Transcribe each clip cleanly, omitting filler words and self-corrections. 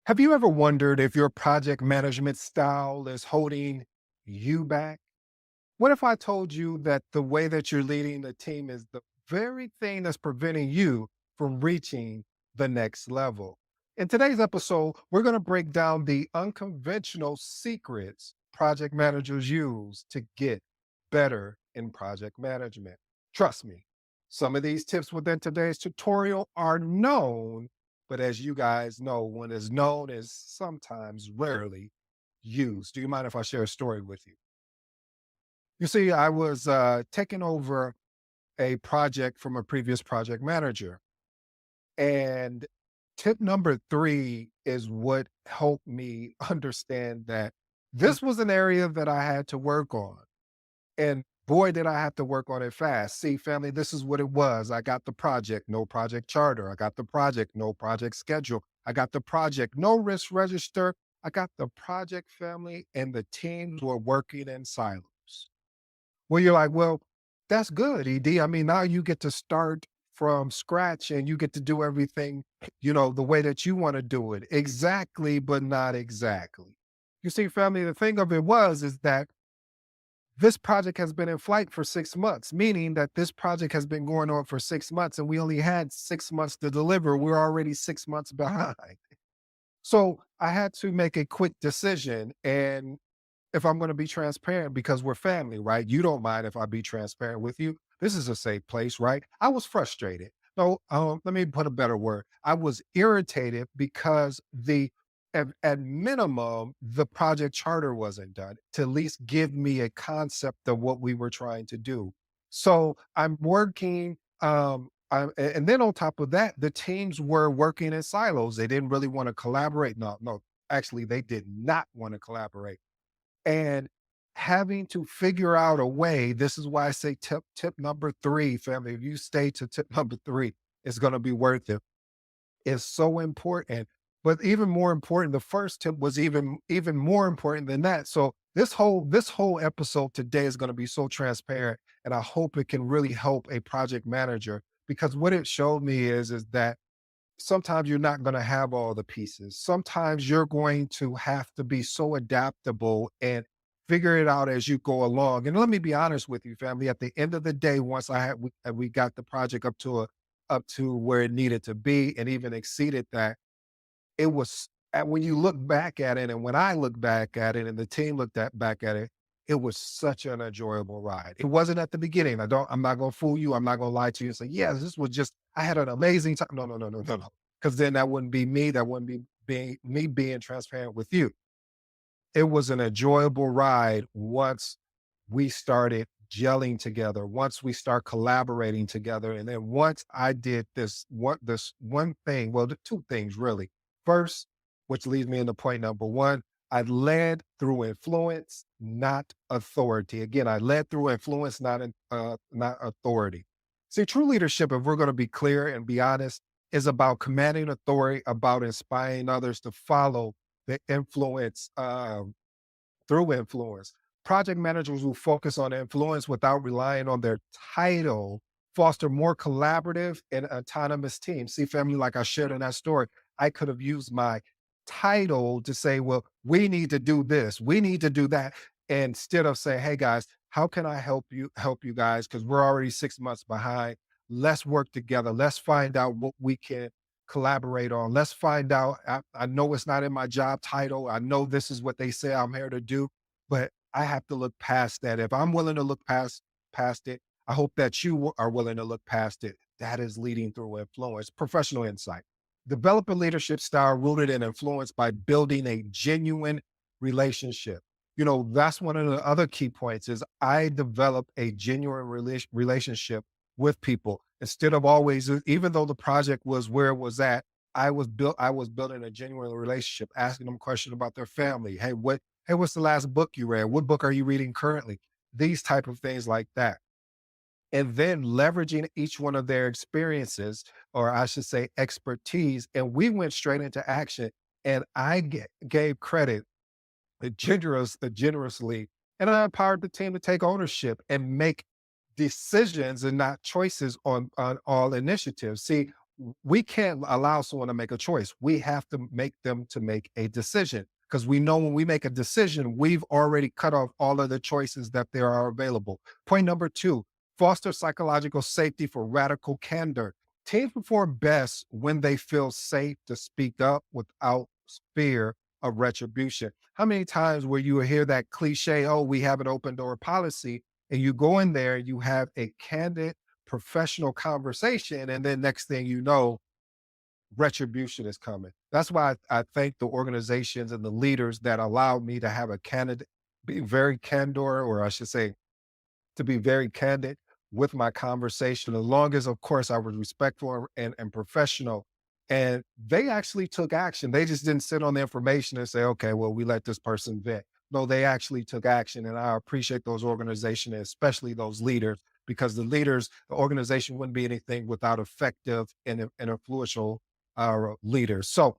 Have you ever wondered if your project management style is holding you back? What if I told you that the way that you're leading the team is the very thing that's preventing you from reaching the next level? In today's episode, we're going to break down the unconventional secrets project managers use to get better in project management. Trust me, some of these tips within today's tutorial are known, but as you guys know, when it's known is sometimes rarely used. Do you mind if I share a story with you? You see, I was taking over a project from a previous project manager. And tip number three is what helped me understand that this was an area that I had to work on. And boy, did I have to work on it fast. See, family, this is what it was. I got the project, no project charter. I got the project, no project schedule. I got the project, no risk register. I got the project, family, and the teams were working in silos. Well, you're like, well, that's good, ED. I mean, now you get to start from scratch and you get to do everything, the way that you want to do it. Exactly, but not exactly. You see, family, the thing of it is that this project has been in flight for 6 months, meaning that this project has been going on for 6 months and we only had 6 months to deliver. We're already 6 months behind. So I had to make a quick decision. And if I'm going to be transparent, because we're family, right? You don't mind if I be transparent with you. This is a safe place, right? I was frustrated. No, let me put a better word. I was irritated because at minimum, the project charter wasn't done to at least give me a concept of what we were trying to do. So I'm working, and then on top of that, the teams were working in silos. They didn't really want to collaborate. No, no, actually, they did not want to collaborate and having to figure out a way. This is why I say tip number three, family. If you stay to tip number three, it's going to be worth it. It's so important. But even more important, the first tip was even more important than that. So this whole episode today is going to be so transparent, and I hope it can really help a project manager, because what it showed me is that sometimes you're not going to have all the pieces. Sometimes you're going to have to be so adaptable and figure it out as you go along. And let me be honest with you, family. At the end of the day, once we got the project up to where it needed to be, and even exceeded that, it was when you look back at it, and when I look back at it, and the team back at it, it was such an enjoyable ride. It wasn't at the beginning. I'm not gonna fool you. I'm not gonna lie to you and say, yeah, this was just, I had an amazing time. No, no, no, no, no, no. Because then that wouldn't be me. That wouldn't be being transparent with you. It was an enjoyable ride once we started gelling together, once we start collaborating together. And then once I did this one thing, well, the two things really. First, which leads me into point number one, I led through influence, not authority. Again, I led through influence, not authority. See, true leadership, if we're going to be clear and be honest, is about commanding authority, about inspiring others to follow the influence, through influence. Project managers who focus on influence without relying on their title foster more collaborative and autonomous teams. See, family, like I shared in that story, I could have used my title to say, well, we need to do this, we need to do that, instead of saying, hey guys, how can I help you guys? Because we're already 6 months behind. Let's work together. Let's find out what we can collaborate on. Let's find out. I know it's not in my job title. I know this is what they say I'm here to do, but I have to look past that. If I'm willing to look past it, I hope that you are willing to look past it. That is leading through influence, professional insight. Develop a leadership style rooted in influence by building a genuine relationship. That's one of the other key points is I develop a genuine relationship with people instead of always, even though the project was where it was at, I was building a genuine relationship, asking them questions about their family. Hey, what's the last book you read? What book are you reading currently? These type of things like that. And then leveraging each one of their experiences, or I should say expertise. And we went straight into action, and gave credit generously, and I empowered the team to take ownership and make decisions and not choices on all initiatives. See, we can't allow someone to make a choice. We have to make them to make a decision because we know when we make a decision, we've already cut off all of the choices that there are available. Point number two, foster psychological safety for radical candor. Teams perform best when they feel safe to speak up without fear of retribution. How many times where you hear that cliche, oh, we have an open door policy, and you go in there, you have a candid professional conversation, and then next thing you know, retribution is coming. That's why I thank the organizations and the leaders that allowed me to have a candid, be very candor, or I should say, to be very candid with my conversation, as long as, of course, I was respectful and professional. And they actually took action. They just didn't sit on the information and say, okay, well, we let this person vent. No, they actually took action. And I appreciate those organizations, especially those leaders, because the organization wouldn't be anything without effective and influential leaders. So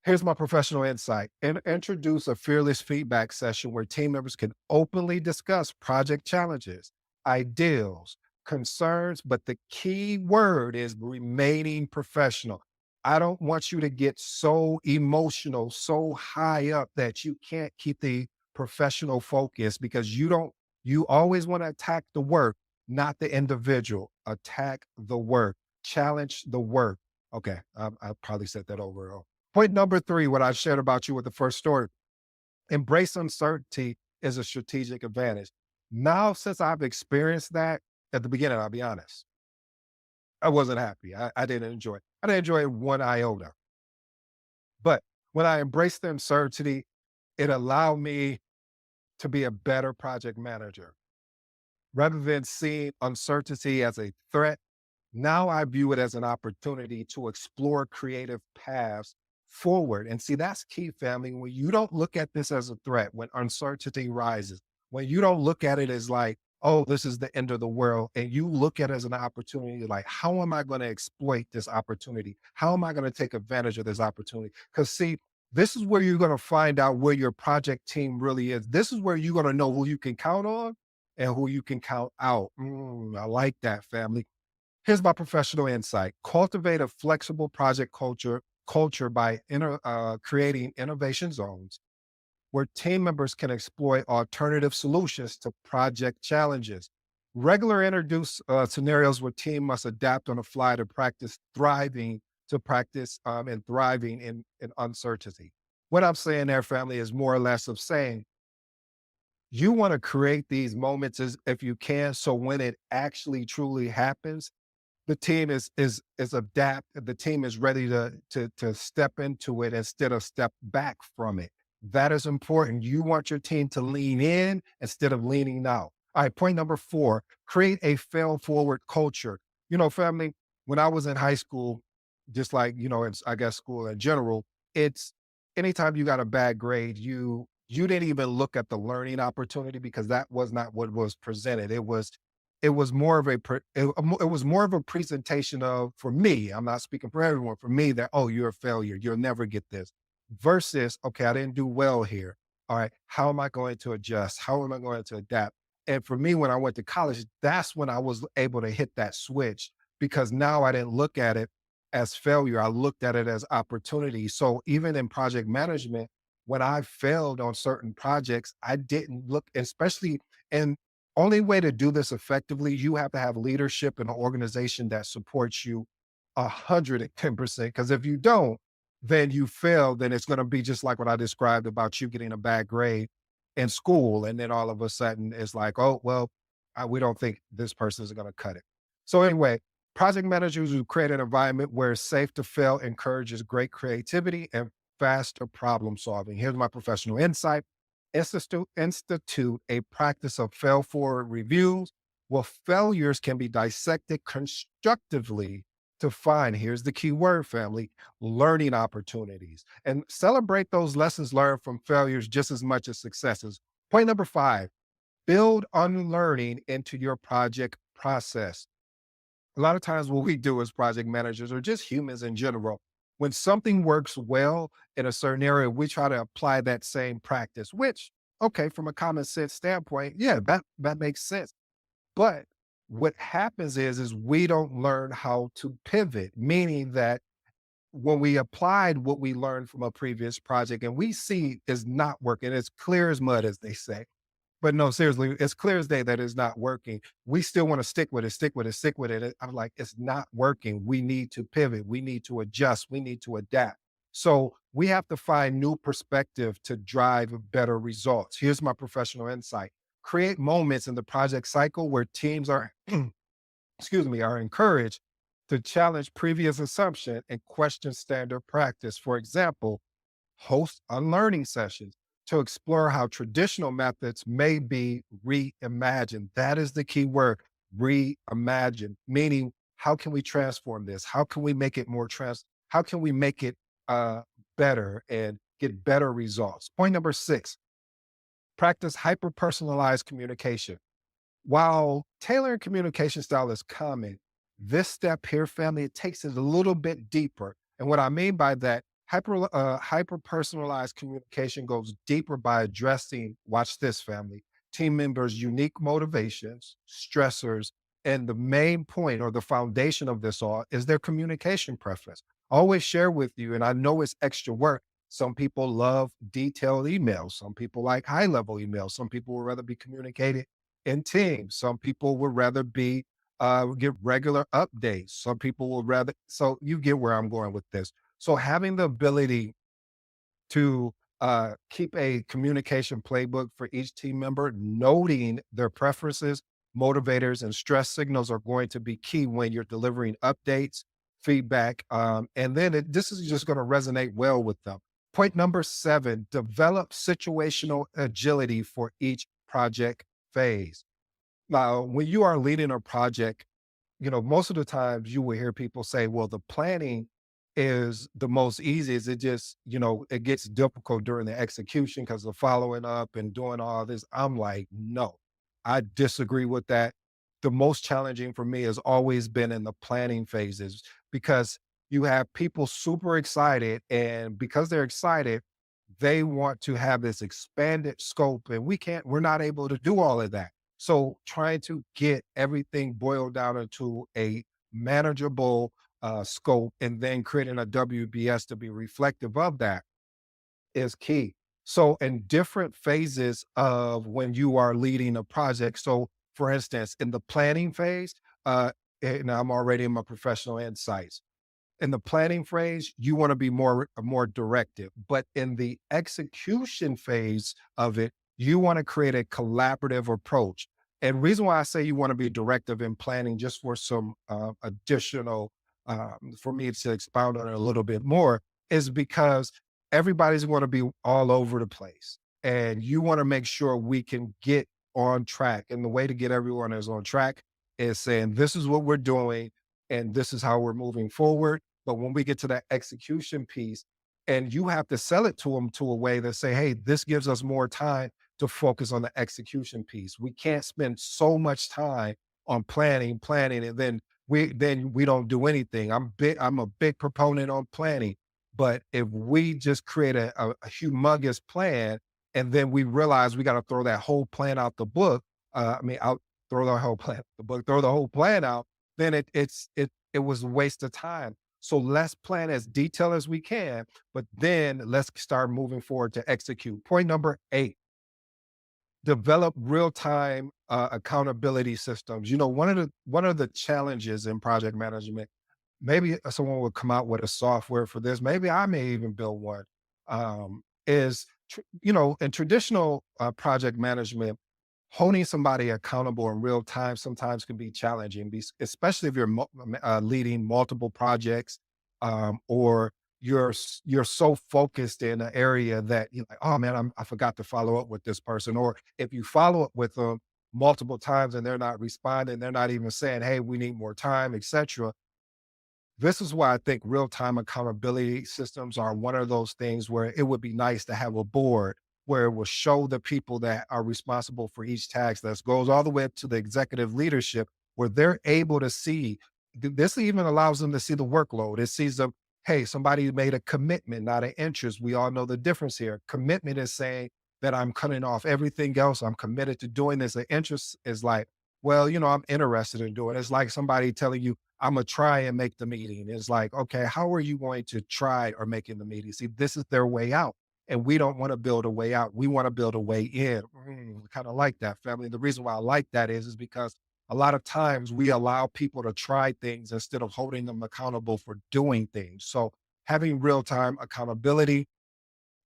here's my professional insight and introduce a fearless feedback session where team members can openly discuss project challenges, ideals, concerns, but the key word is remaining professional. I don't want you to get so emotional, so high up that you can't keep the professional focus because you always want to attack the work, not the individual. Attack the work, challenge the work. Okay, I probably said that over. Point number three, what I shared about you with the first story, embrace uncertainty is a strategic advantage. Now, since I've experienced that at the beginning, I'll be honest, I wasn't happy. I didn't enjoy it. I didn't enjoy it one iota. But when I embraced the uncertainty, it allowed me to be a better project manager. Rather than seeing uncertainty as a threat, now I view it as an opportunity to explore creative paths forward. And see, that's key, family. When you don't look at this as a threat, when uncertainty rises, when you don't look at it as like, oh, this is the end of the world, and you look at it as an opportunity, like, how am I going to exploit this opportunity? How am I going to take advantage of this opportunity? Because, see, this is where you're going to find out where your project team really is. This is where you're going to know who you can count on and who you can count out. I like that, family. Here's my professional insight. Cultivate a flexible project culture by creating innovation zones where team members can exploit alternative solutions to project challenges. Regular introduce scenarios where team must adapt on the fly to practice and thriving in uncertainty. What I'm saying there, family, is more or less of saying you want to create these moments as if you can. So when it actually truly happens, the team is adapt. The team is ready to step into it instead of step back from it. That is important. You want your team to lean in instead of leaning out. All right, point number four, create a fail forward culture. Family, when I was in high school, just like, it's, I guess, school in general, it's anytime you got a bad grade, you didn't even look at the learning opportunity because that was not what was presented. It was more of it was more of a presentation of, for me, I'm not speaking for everyone, for me, that, oh, you're a failure, you'll never get this, versus, okay, I didn't do well here. All right, how am I going to adjust? How am I going to adapt? And for me, when I went to college, that's when I was able to hit that switch, because now I didn't look at it as failure, I looked at it as opportunity. So even in project management, when I failed on certain projects, I didn't look, especially, and only way to do this effectively, you have to have leadership in an organization that supports you 110%. Because if you don't, then you fail, then it's going to be just like what I described about you getting a bad grade in school. And then all of a sudden it's like, oh, well, we don't think this person is going to cut it. So anyway, project managers who create an environment where it's safe to fail encourages great creativity and faster problem solving. Here's my professional insight. Institute a practice of fail forward reviews where failures can be dissected constructively to find, here's the key word, family, learning opportunities, and celebrate those lessons learned from failures just as much as successes. Point number five, build unlearning into your project process. A lot of times what we do as project managers or just humans in general, when something works well in a certain area, we try to apply that same practice, which, okay, from a common sense standpoint, yeah, that makes sense. But What happens is we don't learn how to pivot, meaning that when we applied what we learned from a previous project and we see is not working, it's clear as mud, as they say. But no, seriously, it's clear as day that it's not working. We still want to stick with it, stick with it, stick with it. I'm like, it's not working. We need to pivot. We need to adjust. We need to adapt. So we have to find new perspective to drive better results. Here's my professional insight. Create moments in the project cycle where teams are excuse me, are encouraged to challenge previous assumption and question standard practice. For example, host unlearning sessions to explore how traditional methods may be reimagined. That is the key word, reimagine, meaning how can we transform this? How can we make it how can we make it uh, better and get better results? Point number 6, practice hyper personalized communication. While tailoring communication style is common, this step here, family, it takes it a little bit deeper. And what I mean by that, hyper personalized communication goes deeper by addressing, watch this, family, team members' unique motivations, stressors, and the main point or the foundation of this all is their communication preference. I always share with you, and I know it's extra work. Some people love detailed emails. Some people like high level emails. Some people would rather be communicated in teams. Some people would rather be get regular updates. Some people would rather. So you get where I'm going with this. So having the ability to keep a communication playbook for each team member, noting their preferences, motivators, and stress signals are going to be key when you're delivering updates, feedback, and then this is just going to resonate well with them. Point number 7: develop situational agility for each project phase. Now, when you are leading a project, most of the times you will hear people say, well, the planning is the most easiest. It just, it gets difficult during the execution because of following up and doing all this. I'm like, no, I disagree with that. The most challenging for me has always been in the planning phases because you have people super excited. And because they're excited, they want to have this expanded scope. And we're not able to do all of that. So trying to get everything boiled down into a manageable scope and then creating a WBS to be reflective of that is key. So in different phases of when you are leading a project. So for instance, in the planning phase, and I'm already in my professional insights in the planning phase, you want to be more directive. But in the execution phase of it, you want to create a collaborative approach. And reason why I say you want to be directive in planning, just for some additional, for me to expound on it a little bit more, is because everybody's going to be all over the place, and you want to make sure we can get on track. And the way to get everyone is on track is saying, this is what we're doing and this is how we're moving forward. But when we get to that execution piece, and you have to sell it to them to a way that say, hey, this gives us more time to focus on the execution piece. We can't spend so much time on planning, and then we don't do anything. I'm a big proponent on planning. But if we just create a humongous plan and then we realize we got to throw that whole plan out the book, I'll throw the whole plan, the book, throw the whole plan out, then it was a waste of time. So let's plan as detailed as we can, but then let's start moving forward to execute. Point number 8: develop real-time accountability systems. One of the challenges in project management, maybe someone would come out with a software for this. Maybe I may even build one. In traditional project management, holding somebody accountable in real time sometimes can be challenging, especially if you're leading multiple projects, or you're so focused in an area that you're like, oh man, I forgot to follow up with this person. Or if you follow up with them multiple times and they're not responding, they're not even saying, hey, we need more time, etc. This is why I think real-time accountability systems are one of those things where it would be nice to have a board where it will show the people that are responsible for each task that goes all the way up to the executive leadership, where they're able to see. This even allows them to see the workload. It sees them, hey, somebody made a commitment, not an interest. We all know the difference here. Commitment is saying that I'm cutting off everything else. I'm committed to doing this. An interest is like, well, I'm interested in doing it. It's like somebody telling you, I'm going to try and make the meeting. It's like, okay, how are you going to try or making the meeting? See, this is their way out. And we don't want to build a way out. We want to build a way in. Kind of like that, family. The reason why I like that is because a lot of times we allow people to try things instead of holding them accountable for doing things. So having real time accountability,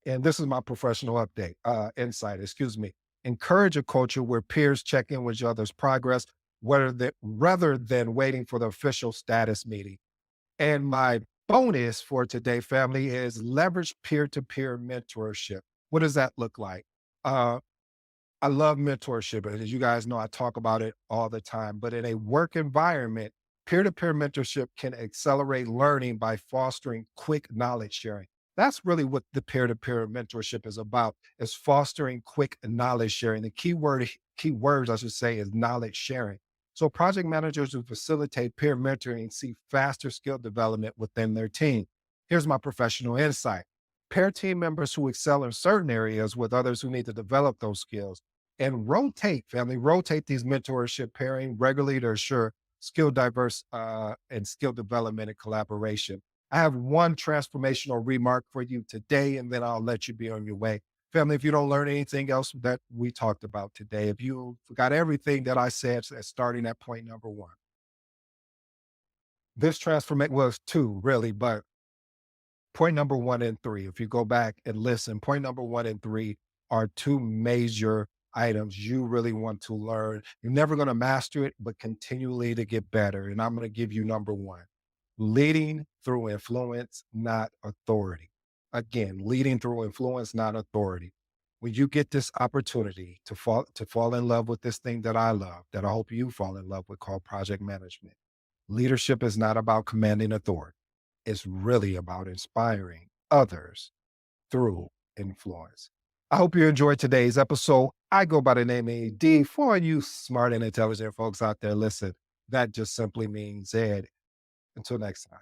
and this is my professional update, insight, excuse me. Encourage a culture where peers check in with each other's progress, rather than waiting for the official status meeting. And my bonus for today, family, is leverage peer to peer mentorship. What does that look like? Uh, I love mentorship. And as you guys know, I talk about it all the time. But in a work environment, peer to peer mentorship can accelerate learning by fostering quick knowledge sharing. That's really what the peer to peer mentorship is about, is fostering quick knowledge sharing. The key words I should say is knowledge sharing. So project managers who facilitate peer mentoring see faster skill development within their team. Here's my professional insight. Pair team members who excel in certain areas with others who need to develop those skills, and rotate, family, rotate these mentorship pairing regularly to ensure skill diverse and skill development and collaboration. I have one transformational remark for you today, and then I'll let you be on your way. Family, if you don't learn anything else that we talked about today, if you forgot everything that I said starting at point number one, this transformation was two, really, but point number one and three, if you go back and listen, point number one and three are two major items you really want to learn. You're never going to master it, but continually to get better. And I'm going to give you number one: leading through influence, not authority. Again, leading through influence, not authority. When you get this opportunity to fall in love with this thing that I love, that I hope you fall in love with, called project management, leadership is not about commanding authority. It's really about inspiring others through influence. I hope you enjoyed today's episode. I go by the name AD. For you smart and intelligent folks out there, listen, that just simply means Ed. Until next time.